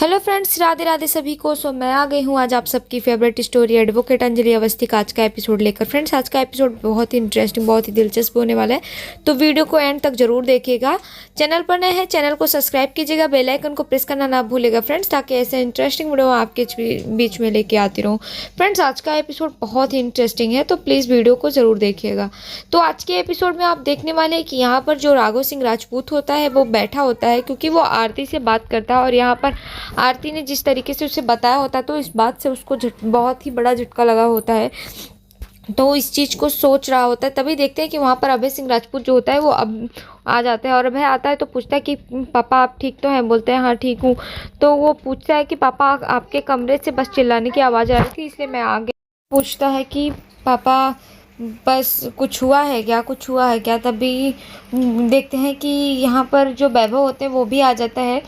Hello friends, Radhe Radhe सभी को। मैं आ गई हूँ आज आप सबकी favourite story advocate Anjali Awasthi का आज का एपिसोड लेकर। फ्रेंड्स, आज का एपिसोड बहुत ही इंटरेस्टिंग, बहुत ही दिलचस्प होने वाला है, तो वीडियो को एंड तक जरूर देखिएगा। चैनल पर नए हैं, चैनल को सब्सक्राइब कीजिएगा, बेल आइकन को प्रेस करना ना भूलिएगा फ्रेंड्स, ताकि ऐसे इंटरेस्टिंग वीडियो आपके बीच में लेके आती रहूँ। फ्रेंड्स, आज का एपिसोड बहुत ही इंटरेस्टिंग है, तो प्लीज़ वीडियो को ज़रूर देखिएगा। तो आज के एपिसोड में आप देखने वाले हैं कि यहाँ पर जो राघव सिंह राजपूत होता है वो बैठा होता है, क्योंकि वो आरती से बात करता है। और यहाँ पर आरती ने जिस तरीके से उसे बताया होता है, तो इस बात से उसको बहुत ही बड़ा झटका लगा होता है, तो इस चीज़ को सोच रहा होता है। तभी देखते हैं कि वहाँ पर अभय सिंह राजपूत जो होता है वो अब आ जाता है, और अभय आता है तो पूछता है कि पापा आप ठीक तो हैं? बोलते हैं हाँ ठीक हूँ। तो वो पूछता है कि पापा आपके कमरे से बस चिल्लाने की आवाज़ आ रही थी, इसलिए मैं आ गया। पूछता है कि पापा बस कुछ हुआ है क्या, कुछ हुआ है क्या? तभी देखते हैं कि यहाँ पर जो वैभव होते हैं वो भी आ जाता है।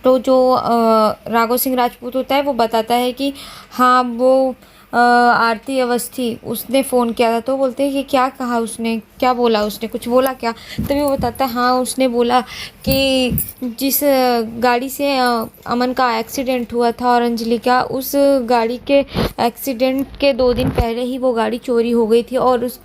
तो जो राघव सिंह राजपूत होता है वो बताता है कि हाँ वो आरती अवस्थी उसने फ़ोन किया था। तो बोलते हैं कि क्या कहा उसने, क्या बोला उसने, कुछ बोला क्या? तभी वो बताता है हाँ उसने बोला कि जिस गाड़ी से अमन का एक्सीडेंट हुआ था और अंजलि का, उस गाड़ी के एक्सीडेंट के 2 दिन पहले ही वो गाड़ी चोरी हो गई थी, और उस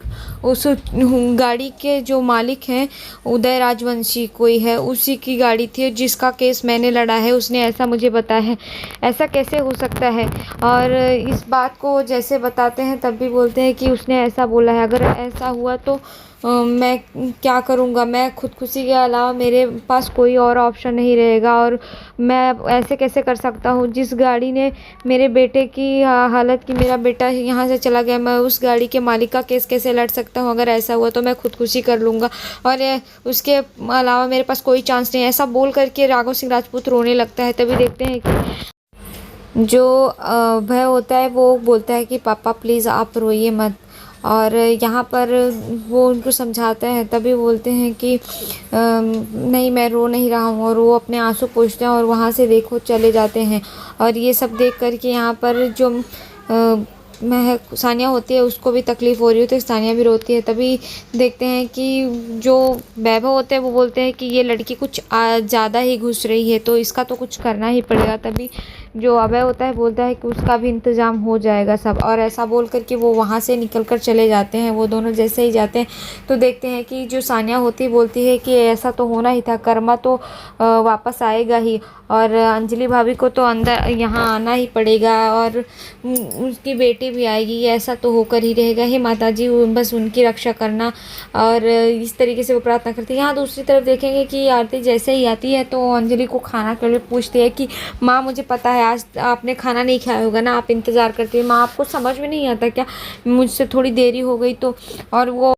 गाड़ी के जो मालिक हैं उदय राजवंशी कोई है, उसी की गाड़ी थी जिसका केस मैंने लड़ा है, उसने ऐसा मुझे बताया है। ऐसा कैसे हो सकता है? और इस बात को जैसे बताते हैं तब भी बोलते हैं कि उसने ऐसा बोला है। अगर ऐसा हुआ तो मैं क्या करूँगा? मैं खुदकुशी के अलावा मेरे पास कोई और ऑप्शन नहीं रहेगा, और मैं ऐसे कैसे कर सकता हूँ? जिस गाड़ी ने मेरे बेटे की हालत की, मेरा बेटा यहाँ से चला गया, मैं उस गाड़ी के मालिक का केस कैसे लड़ सकता हूँ? अगर ऐसा हुआ तो मैं खुदकुशी कर लूँगा, और उसके अलावा मेरे पास कोई चांस नहीं है। ऐसा बोल करके राघव सिंह राजपूत रोने लगता है। तभी देखते हैं कि जो भय होता है वो बोलता है कि पापा प्लीज़ आप रोइए मत। और यहाँ पर वो उनको समझाते हैं, तभी बोलते हैं कि नहीं मैं रो नहीं रहा हूँ, और वो अपने आंसू पोंछते हैं और वहाँ से देखो चले जाते हैं। और ये सब देख कर के यहाँ पर जो महक सानिया होती है उसको भी तकलीफ़ हो रही होती है, सानिया भी रोती है। तभी देखते हैं कि जो वैभव होते हैं वो बोलते हैं कि ये लड़की कुछ ज़्यादा ही घुस रही है, तो इसका तो कुछ करना ही पड़ेगा। तभी जो अभय होता है बोलता है कि उसका भी इंतज़ाम हो जाएगा सब, और ऐसा बोल कर के वो वहाँ से निकल कर चले जाते हैं। वो दोनों जैसे ही जाते हैं तो देखते हैं कि जो सानिया होती है बोलती है कि ऐसा तो होना ही था, कर्मा तो वापस आएगा ही, और अंजलि भाभी को तो अंदर यहाँ आना ही पड़ेगा, और उसकी बेटी भी आएगी, ऐसा तो होकर ही रहेगा। हे माता जी बस उनकी रक्षा करना। और इस तरीके से वो प्रार्थना करती है। यहाँ दूसरी तरफ देखेंगे कि आरती जैसे ही आती है तो अंजलि को खाना के लिए पूछती है कि माँ मुझे पता है आज आपने खाना नहीं खाया होगा ना, आप इंतज़ार करती है। माँ आपको समझ में नहीं आता क्या मुझसे थोड़ी देरी हो गई तो? और वो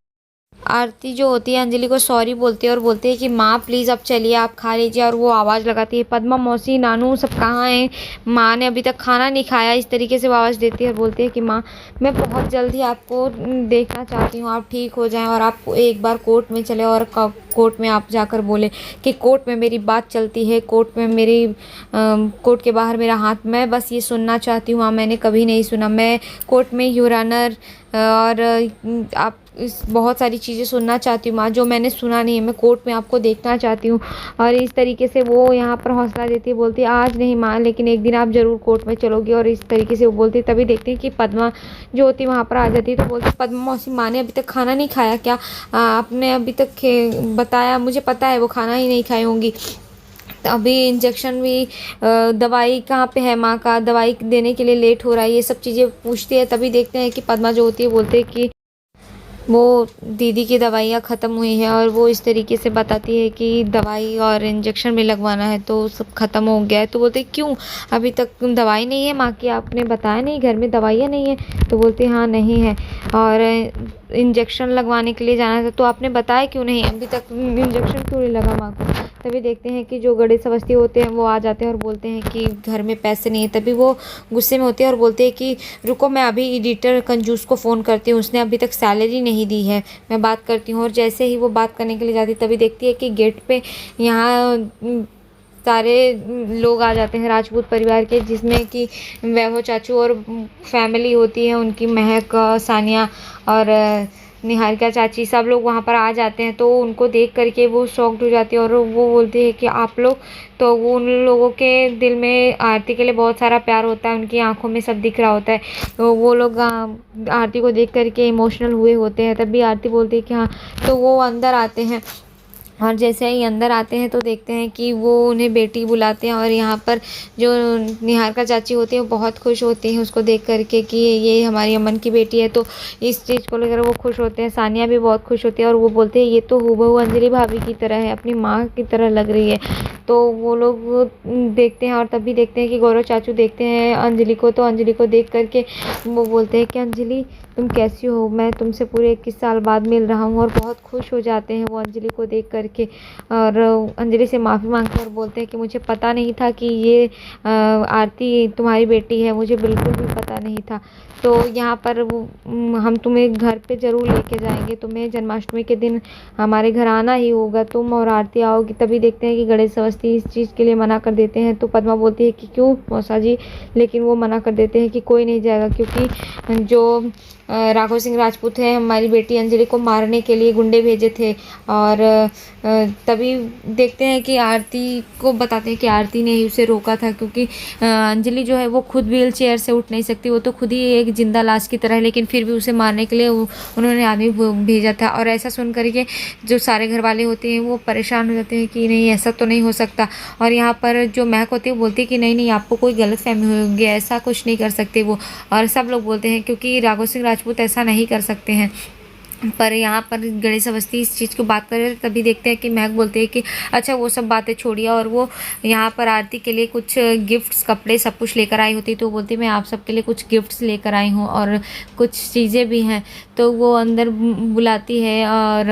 आरती जो होती है अंजलि को सॉरी बोलती है और बोलती है कि माँ प्लीज़ अब चलिए आप खा लीजिए। और वो आवाज़ लगाती है पद्मा मौसी नानू सब कहाँ हैं, माँ ने अभी तक खाना नहीं खाया, इस तरीके से वो आवाज़ देती है और बोलती है कि माँ मैं बहुत जल्दी आपको देखना चाहती हूँ, आप ठीक हो जाएं और आप एक बार कोर्ट में चले, और कोर्ट में आप जाकर बोले कि कोर्ट में मेरी बात चलती है, कोर्ट में मेरी कोर्ट के बाहर मेरा हाथ, मैं बस ये सुनना चाहती हूँ। मैंने कभी नहीं सुना, मैं कोर्ट में योर ऑनर और आप बहुत सारी चीज़ें सुनना चाहती हूँ माँ, जो मैंने सुना नहीं है, मैं कोर्ट में आपको देखना चाहती हूँ। और इस तरीके से वो यहाँ पर हौसला देती है, बोलती है आज नहीं माँ लेकिन एक दिन आप ज़रूर कोर्ट में चलोगी, और इस तरीके से वो बोलती है। तभी देखते हैं कि पद्मा जो होती है वहाँ पर आ जाती है, तो बोलती है पद्मा मौसी माँ ने अभी तक खाना नहीं खाया क्या? आपने अभी तक बताया, मुझे पता है वो खाना ही नहीं खाई होंगी। अभी इंजेक्शन भी दवाई कहाँ पे है माँ का, दवाई देने के लिए लेट हो रहा है, ये सब चीज़ें पूछती है। तभी देखते हैं कि पद्मा जो होती है बोलते हैं कि वो दीदी की दवाइयाँ ख़त्म हुई हैं, और वो इस तरीके से बताती है कि दवाई और इंजेक्शन भी लगवाना है तो सब ख़त्म हो गया है। तो बोलते क्यों अभी तक दवाई नहीं है माँ की, आपने बताया नहीं घर में दवाइयाँ नहीं है? तो बोलते हाँ नहीं है, और इंजेक्शन लगवाने के लिए जाना था तो आपने बताया क्यों नहीं, अभी तक इंजेक्शन क्यों नहीं लगा माँ को? तभी देखते हैं कि जो गणेश अवस्थी होते हैं वो आ जाते हैं और बोलते हैं कि घर में पैसे नहीं है। तभी वो गुस्से में होते हैं और बोलते हैं कि रुको मैं अभी एडिटर कंजूस को फ़ोन करती हूँ, उसने अभी तक सैलरी नहीं दी है, मैं बात करती हूँ। और जैसे ही वो बात करने के लिए जाती तभी देखती है कि गेट पे यहाँ सारे लोग आ जाते हैं राजपूत परिवार के, जिसमें कि वैभव चाचू और फैमिली होती है उनकी, महक सानिया और निहारिका चाची सब लोग वहाँ पर आ जाते हैं। तो उनको देख करके वो शॉक्ड हो जाती है और वो बोलते हैं कि आप लोग, तो वो उन लोगों के दिल में आरती के लिए बहुत सारा प्यार होता है, उनकी आंखों में सब दिख रहा होता है। तो वो लोग आरती को देख करके इमोशनल हुए होते हैं। तभी आरती बोलती है कि हाँ, तो वो अंदर आते हैं और जैसे ही अंदर आते हैं तो देखते हैं कि वो उन्हें बेटी बुलाते हैं। और यहाँ पर जो निहारिका चाची होती है वो बहुत खुश होती हैं उसको देख करके कि ये हमारी अमन की बेटी है। तो इस चीज़ को लेकर वो खुश होते हैं। सानिया भी बहुत खुश होती है और वो बोलते हैं ये तो हूबहू अंजलि भाभी की तरह है, अपनी माँ की तरह लग रही है। तो वो लोग देखते हैं और तभी देखते हैं कि गौरव चाचू देखते हैं अंजलि को। तो अंजलि को देख करके वो बोलते हैं कि अंजलि तुम कैसी हो, मैं तुमसे पूरे 21 साल बाद मिल रहा हूँ। और बहुत खुश हो जाते हैं वो अंजलि को देख करके और अंजलि से माफ़ी मांगते हैं और बोलते हैं कि मुझे पता नहीं था कि ये आरती तुम्हारी बेटी है, मुझे बिल्कुल भी पता नहीं था। तो यहाँ पर हम तुम्हें घर पे ज़रूर लेके जाएंगे, तुम्हें जन्माष्टमी के दिन हमारे घर आना ही होगा, तुम और आरती आओगी। तभी देखते हैं कि गणेश अवस्थी इस चीज़ के लिए मना कर देते हैं। तो पद्मा बोलती है कि क्यों मौसा जी, लेकिन वो मना कर देते हैं कि कोई नहीं जाएगा, क्योंकि जो राघव सिंह राजपूत है हमारी बेटी अंजलि को मारने के लिए गुंडे भेजे थे। और तभी देखते हैं कि आरती को बताते हैं कि आरती ने ही उसे रोका था, क्योंकि अंजलि जो है वो खुद व्हील चेयर से उठ नहीं सकती, वो तो खुद ही एक जिंदा लाश की तरह है, लेकिन फिर भी उसे मारने के लिए उन्होंने आदमी भेजा था। और ऐसा सुन करके जो सारे घर वाले होते हैं वो परेशान हो जाते हैं कि नहीं ऐसा तो नहीं हो सकता। और यहाँ पर जो महक होती है वो बोलती है कि नहीं नहीं, आपको कोई गलतफहमी होगी, ऐसा कुछ नहीं कर सकते वो। और सब लोग बोलते हैं क्योंकि राघव सिंह राजपूत ऐसा नहीं कर सकते हैं। पर यहाँ पर गणेश अवस्थी इस चीज़ को बात कर रहे थे। तभी देखते हैं कि महक बोलते हैं कि अच्छा वो सब बातें छोड़िए, और वो यहाँ पर आरती के लिए कुछ गिफ्ट्स कपड़े सब कुछ लेकर आई होती। तो बोलती मैं आप सबके लिए कुछ गिफ्ट्स लेकर आई हूँ और कुछ चीज़ें भी हैं। तो वो अंदर बुलाती है और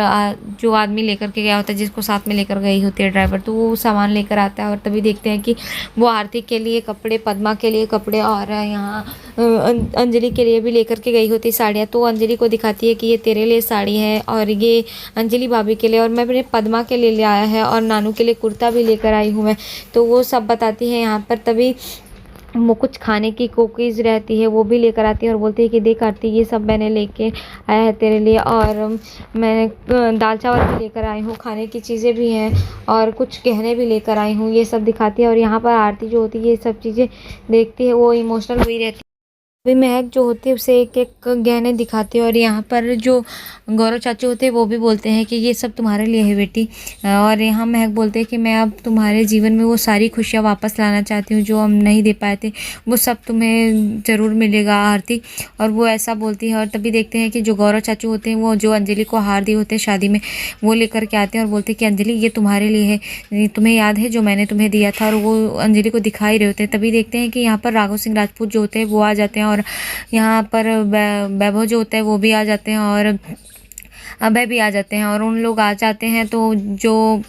जो आदमी लेकर के गया होता है, जिसको साथ में लेकर गई होती है ड्राइवर, तो वो सामान लेकर आता है। और तभी देखते हैं कि वो आरती के लिए कपड़े, पद्मा के लिए कपड़े और यहाँ अंजलि के लिए भी लेकर के गई होती साड़ियाँ। तो अंजलि को दिखाती है कि ये तेरे लिए साड़ी है और ये अंजलि भाभी के लिए, और मैं अपने पद्मा के लिए ले आया है, और नानू के लिए कुर्ता भी लेकर आई हूँ मैं। तो वो सब बताती है यहाँ पर। तभी वो कुछ खाने की कुकीज़ रहती है वो भी लेकर आती है और बोलती है कि देख आरती ये सब मैंने लेके आया है तेरे लिए, और मैं दाल चावल भी लेकर आई हूँ, खाने की चीज़ें भी हैं और कुछ गहने भी लेकर आई हूँ, ये सब दिखाती है। और यहाँ पर आरती जो होती है ये सब चीज़ें देखती है, वो इमोशनल हुई रहती है। अभी महक जो होती है उसे एक एक गहने दिखाती है। और यहाँ पर जो गौरव चाचू होते हैं वो भी बोलते हैं कि ये सब तुम्हारे लिए है बेटी। और यहाँ महक बोलते हैं कि मैं अब तुम्हारे जीवन में वो सारी खुशियाँ वापस लाना चाहती हूँ जो हम नहीं दे पाए थे, वो सब तुम्हें ज़रूर मिलेगा आरती। और वो ऐसा बोलती है। और तभी देखते हैं कि जो गौरव चाचू होते हैं वो जो अंजलि को हार दिए होते हैं शादी में, वो लेकर के आते हैं और बोलते हैं कि अंजलि ये तुम्हारे लिए है, तुम्हें याद है जो मैंने तुम्हें दिया था। और वो अंजलि को दिखा ही रहे होते हैं। तभी देखते हैं कि यहाँ पर राघव सिंह राजपूत जो होते हैं वो आ जाते हैं, और यहाँ पर वैभव जो होता है वो भी आ जाते हैं, और अभय भी आ जाते हैं। और उन लोग आ जाते हैं तो जो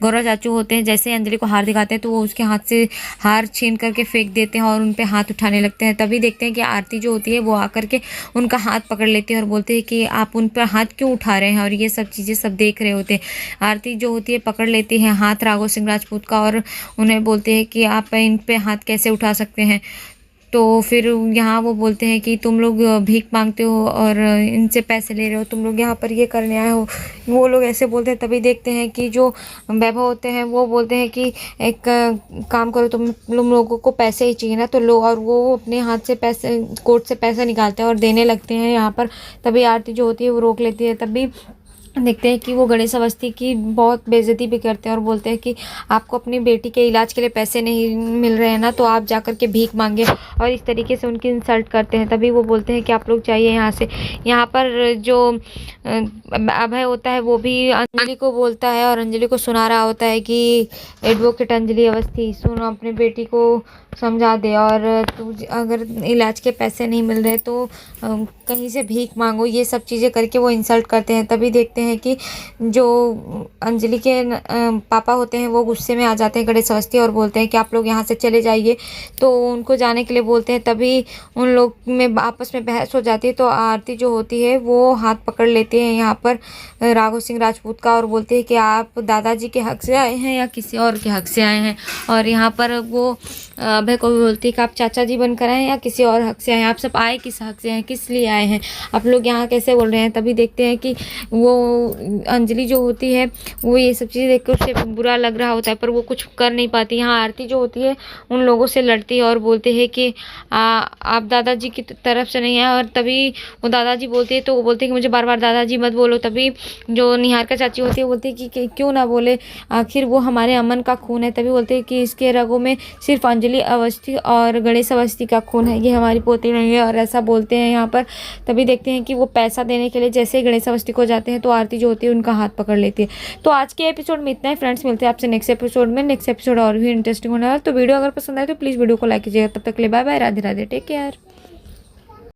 गौरव चाचू होते हैं जैसे अंजलि को हार दिखाते हैं तो वो उसके हाथ से हार छीन करके फेंक देते हैं और उन पे हाथ उठाने लगते हैं। तभी देखते हैं कि आरती जो होती है वो आकर के उनका हाथ पकड़ लेती है और बोलते हैं कि आप उन पर हाथ क्यों उठा रहे हैं, और ये सब चीज़ें सब देख रहे होते हैं। आरती जो होती है पकड़ लेती है हाथ राघव सिंह राजपूत का और उन्हें बोलते हैं कि आप इन पे हाथ कैसे उठा सकते हैं। तो फिर यहाँ वो बोलते हैं कि तुम लोग भीख मांगते हो और इनसे पैसे ले रहे हो, तुम लोग यहाँ पर ये करने आए हो, वो लोग ऐसे बोलते हैं। तभी देखते हैं कि जो वैभव होते हैं वो बोलते हैं कि एक काम करो, तुम लोगों को पैसे ही चाहिए ना तो लो, और वो अपने हाथ से पैसे, कोट से पैसे निकालते हैं और देने लगते हैं यहाँ पर। तभी आरती जो होती है वो रोक लेती है। तभी देखते हैं कि वो गणेश अवस्थी की बहुत बेइज्जती भी करते हैं और बोलते हैं कि आपको अपनी बेटी के इलाज के लिए पैसे नहीं मिल रहे हैं ना, तो आप जाकर के भीख मांगे, और इस तरीके से उनकी इंसल्ट करते हैं। तभी वो बोलते हैं कि आप लोग जाइए यहाँ से। यहाँ पर जो अभय होता है वो भी अंजलि को बोलता है और अंजलि को सुना रहा होता है कि एडवोकेट अंजलि अवस्थी सुनो, अपने बेटी को समझा दे, और तू अगर इलाज के पैसे नहीं मिल रहे तो कहीं से भीख मांगो, ये सब चीज़ें करके वो इंसल्ट करते हैं। तभी देखते हैं कि जो अंजलि के पापा होते हैं वो गुस्से में आ जाते हैं गणेश अवस्थी और बोलते हैं कि आप लोग यहाँ से चले जाइए। तो उनको जाने के लिए बोलते हैं। तभी उन लोग में आपस में बहस हो जाती है। तो आरती जो होती है वो हाथ पकड़ लेती है यहाँ पर राघव सिंह राजपूत का और बोलते हैं कि आप दादाजी के हक से आए हैं या किसी और के हक से आए हैं। और यहाँ पर वो अभय को भी बोलती है कि आप चाचा जी बनकर आए हैं या किसी और हक से आए हैं, आप सब आए किस हक से हैं, किस लिए आए हैं, आप लोग यहाँ कैसे बोल रहे हैं। तभी देखते हैं कि वो अंजलि जो होती है वो ये सब चीज़ें देख कर उसे बुरा लग रहा होता है, पर वो कुछ कर नहीं पाती। यहाँ आरती जो होती है उन लोगों से लड़ती है और बोलते हैं कि आप दादाजी की तरफ से नहीं है। और तभी वो दादाजी बोलती है तो वो बोलते हैं कि मुझे बार बार दादाजी मत बोलो। तभी जो निहारिका चाची होती है वो बोलती है कि क्यों ना बोले, आखिर वो हमारे अमन का खून है। तभी बोलते हैं कि इसके रगों में सिर्फ अंजलि अवस्थी और गणेश अवस्थी का खून है, ये हमारी पोती नहीं है, और ऐसा बोलते हैं यहाँ पर। तभी देखते हैं कि वो पैसा देने के लिए जैसे ही गणेश अवस्थी को जाते हैं तो आरती जो होती है उनका हाथ पकड़ लेती है। तो आज के एपिसोड में इतना ही फ्रेंड्स, मिलते हैं आपसे नेक्स्ट एपिसोड में। नेक्स्ट एपिसोड और भी इंटरेस्टिंग होने वाला है। तो वीडियो अगर पसंद आए तो प्लीज़ वीडियो को लाइक कीजिएगा। तब तक के लिए bye bye, Radhe Radhe, take care.